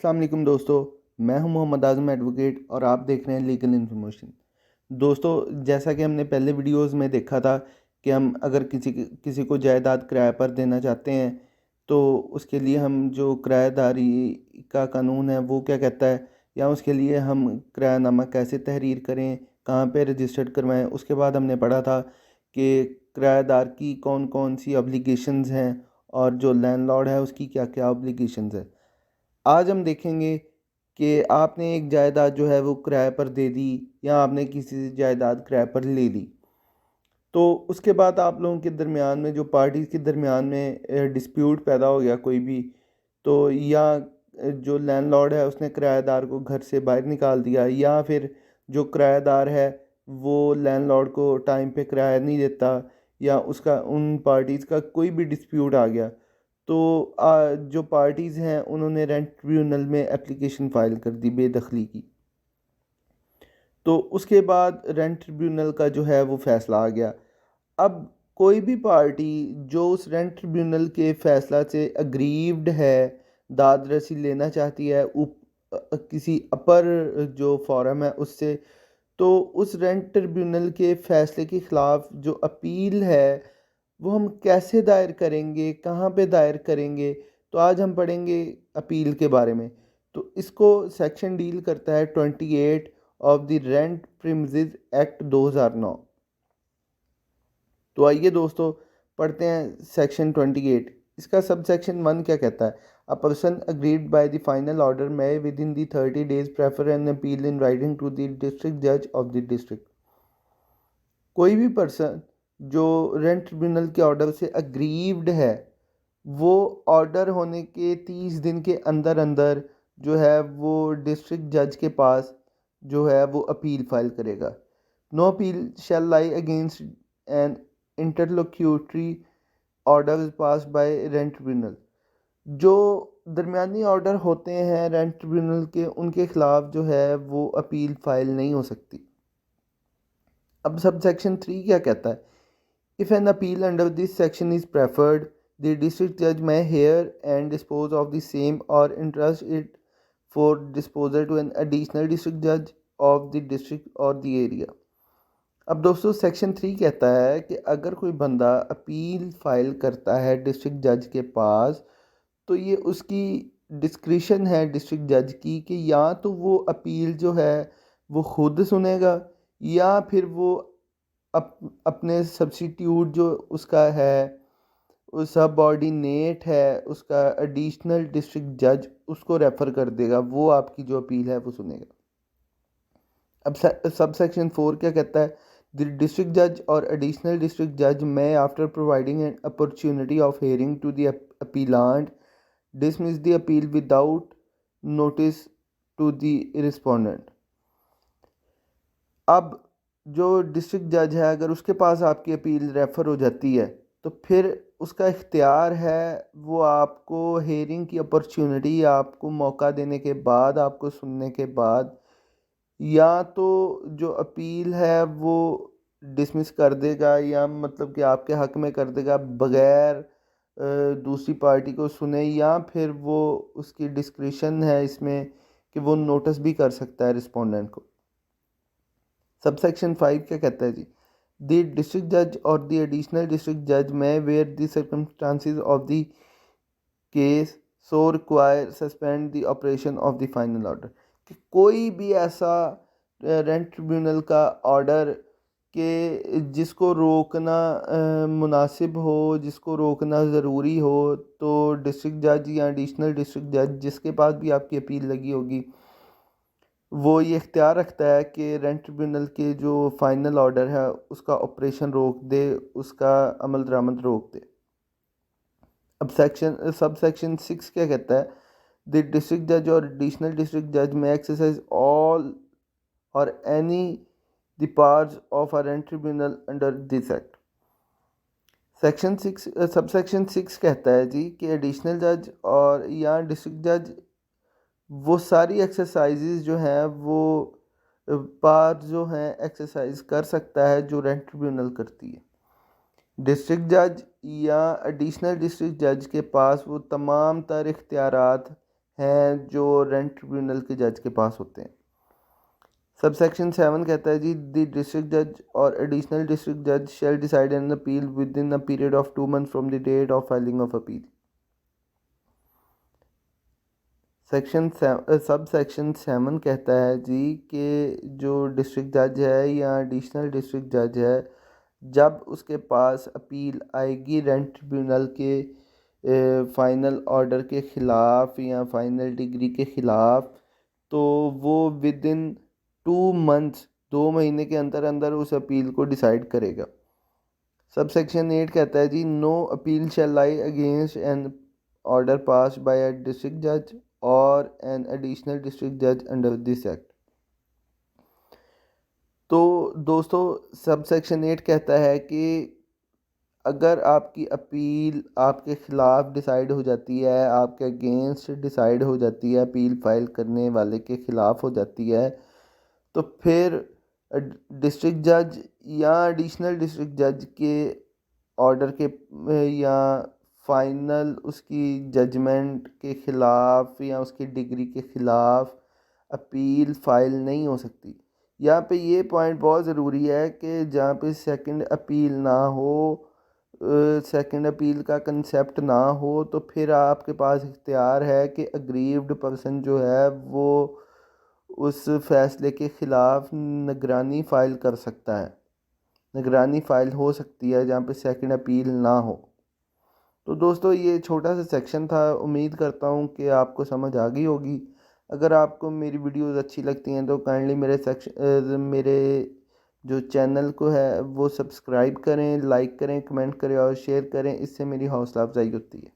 अस्सलाम वालेकुम दोस्तों। मैं हूं मोहम्मद आज़म एडवोकेट और आप देख रहे हैं लीगल इन्फॉर्मेशन। दोस्तों, जैसा कि हमने पहले वीडियोस में देखा था कि हम अगर किसी को जायदाद किराए पर देना चाहते हैं तो उसके लिए हम जो किराएदारी का कानून है वो क्या कहता है, या उसके लिए हम किरायानामा कैसे तहरीर करें, कहाँ पे रजिस्टर्ड करवाएं। उसके बाद हमने पढ़ा था कि किराएदार की कौन कौन सी ऑब्लिगेशंस हैं और जो लैंडलॉर्ड है उसकी क्या क्या ऑब्लिगेशंस है। आज हम देखेंगे कि आपने एक जायदाद जो है वो किराए पर दे दी या आपने किसी से जायदाद किराए पर ले ली, तो उसके बाद आप लोगों के दरमियान में जो पार्टीज़ के दरमियान में डिस्प्यूट पैदा हो गया कोई भी, तो या जो लैंडलॉर्ड है उसने किराएदार को घर से बाहर निकाल दिया, या फिर जो किराएदार है वो लैंडलॉर्ड को टाइम पे किराया नहीं देता, या उसका उन पार्टीज़ का कोई भी डिस्प्यूट आ गया, तो जो पार्टीज़ हैं उन्होंने रेंट ट्रिब्यूनल में एप्लीकेशन फ़ाइल कर दी बेदखली की। तो उसके बाद रेंट ट्रिब्यूनल का जो है वो फ़ैसला आ गया। अब कोई भी पार्टी जो उस रेंट ट्रिब्यूनल के फ़ैसला से अग्रीव्ड है, दाद रसी लेना चाहती है किसी अपर जो फोरम है उससे, तो उस रेंट ट्रिब्यूनल के फ़ैसले के ख़िलाफ़ जो अपील है वो हम कैसे दायर करेंगे, कहाँ पे दायर करेंगे। तो आज हम पढ़ेंगे अपील के बारे में। तो इसको सेक्शन डील करता है 28 of the rent premises act 2009। तो आइए दोस्तों पढ़ते हैं सेक्शन 28। इसका सब सेक्शन 1 क्या कहता है। A person agreed by the final order may within the 30 days prefer an appeal in writing to the district जज ऑफ द डिस्ट्रिक्ट। कोई भी पर्सन जो रेंट ट्रिब्यूनल के ऑर्डर से अग्रीव्ड है वो ऑर्डर होने के 30 दिन के अंदर अंदर जो है वो डिस्ट्रिक्ट जज के पास जो है वो अपील फाइल करेगा। No appeal shall lie against an interlocutory order passed by rent tribunal. जो दरमियानी ऑर्डर होते हैं रेंट ट्रिब्यूनल के, उनके खिलाफ जो है वो अपील फाइल नहीं हो सकती। अब सब सेक्शन 3 क्या कहता है। If an appeal under this section is preferred, the district judge may hear and dispose of the same or entrust it for disposal to an additional district judge of the district or the area। अब दोस्तों section 3 कहता है कि अगर कोई बंदा appeal file करता है डिस्ट्रिक्ट जज के पास, तो ये उसकी डिस्क्रिशन है डिस्ट्रिक्ट जज की कि या तो वो अपील जो है वो खुद सुनेगा, या फिर वो अपने सब्स्टिट्यूट जो उसका है, उस सबऑर्डिनेट है उसका एडिशनल डिस्ट्रिक्ट जज, उसको रेफ़र कर देगा, वो आपकी जो अपील है वो सुनेगा। अब सब सेक्शन 4 क्या कहता है। द डिस्ट्रिक्ट जज और एडिशनल डिस्ट्रिक्ट जज में after providing an opportunity of hearing to the appellant dismiss the appeal without notice to the respondent. अब जो डिस्ट्रिक्ट जज है अगर उसके पास आपकी अपील रेफ़र हो जाती है तो फिर उसका इख्तियार है वो आपको हेयरिंग की अपॉर्चुनिटी, आपको मौका देने के बाद, आपको सुनने के बाद, या तो जो अपील है वो डिसमिस कर देगा, या मतलब कि आपके हक में कर देगा बग़ैर दूसरी पार्टी को सुने, या फिर वो उसकी डिस्क्रिशन है इसमें कि वो नोटिस भी कर सकता है रिस्पोंडेंट को। सब सेक्शन 5 क्या कहता है जी। द डिस्ट्रिक्ट जज और द एडिशनल डिस्ट्रिक्ट जज में where the circumstances of the case so require suspend the operation of the final order. कि कोई भी ऐसा रेंट ट्रिब्यूनल का ऑर्डर कि जिसको रोकना मुनासिब हो, जिसको रोकना ज़रूरी हो, तो डिस्ट्रिक्ट जज या एडिशनल डिस्ट्रिक्ट जज जिसके पास भी आपकी अपील लगी होगी वो ये इख्तियार रखता है कि रेंट ट्रिब्यूनल के जो फाइनल ऑर्डर है उसका ऑपरेशन रोक दे, उसका अमल दरामद रोक दे। अब सब सेक्शन 6 क्या कहता है। द डिस्ट्रिक्ट जज और एडिशनल डिस्ट्रिक्ट जज में एक्सरसाइज ऑल और any the powers of a rent tribunal under this act. Section 6 sub section 6 कहता है जी कि एडिशनल जज और या डिस्ट्रिक्ट जज वो सारी एक्सरसाइजेज जो हैं वो पार जो हैं एक्सरसाइज कर सकता है जो रेंट ट्रिब्यूनल करती है। डिस्ट्रिक्ट जज या एडिशनल डिस्ट्रिक्ट जज के पास वो तमाम तर इख्तियारात हैं जो रेंट ट्रिब्यूनल के जज के पास होते हैं। सब सेक्शन 7 कहता है जी द डिस्ट्रिक्ट जज और एडिशनल डिस्ट्रिक्ट जज shall decide an appeal within a period of 2 months from the date of filing of appeal. Sub section 7 कहता है जी कि जो डिस्ट्रिक्ट जज है या एडिशनल डिस्ट्रिक्ट जज है, जब उसके पास अपील आएगी रेंट ट्रिब्यूनल के फ़ाइनल ऑर्डर के ख़िलाफ़ या फ़ाइनल डिग्री के ख़िलाफ़, तो वो विद इन 2 months 2 महीने के अंदर अंदर उस अपील को डिसाइड करेगा। सब सेक्शन 8 कहता है जी no appeal shall lie against an order passed by a district जज और एन एडिशनल डिस्ट्रिक्ट जज अंडर दिस एक्ट। तो दोस्तों सब सेक्शन 8 कहता है कि अगर आपकी अपील आपके ख़िलाफ़ डिसाइड हो जाती है, आपके अगेंस्ट डिसाइड हो जाती है, अपील फाइल करने वाले के ख़िलाफ़ हो जाती है, तो फिर डिस्ट्रिक्ट जज या एडिशनल डिस्ट्रिक्ट जज के ऑर्डर के या फाइनल उसकी जजमेंट के ख़िलाफ़ या उसकी डिग्री के ख़िलाफ़ अपील फ़ाइल नहीं हो सकती। यहाँ पे ये पॉइंट बहुत ज़रूरी है कि जहाँ पे सेकंड अपील ना हो, सेकंड अपील का कंसेप्ट ना हो, तो फिर आपके पास इख्तियार है कि अग्रीव्ड पर्सन जो है वो उस फैसले के ख़िलाफ़ निगरानी फ़ाइल कर सकता है। निगरानी फ़ाइल हो सकती है जहाँ पे सेकंड अपील ना हो। तो दोस्तों ये छोटा सा सेक्शन था, उम्मीद करता हूँ कि आपको समझ आ गई होगी। अगर आपको मेरी वीडियोस अच्छी लगती हैं तो काइंडली मेरे जो चैनल को है वो सब्सक्राइब करें, लाइक करें, कमेंट करें और शेयर करें, इससे मेरी हौसला अफजाई होती है।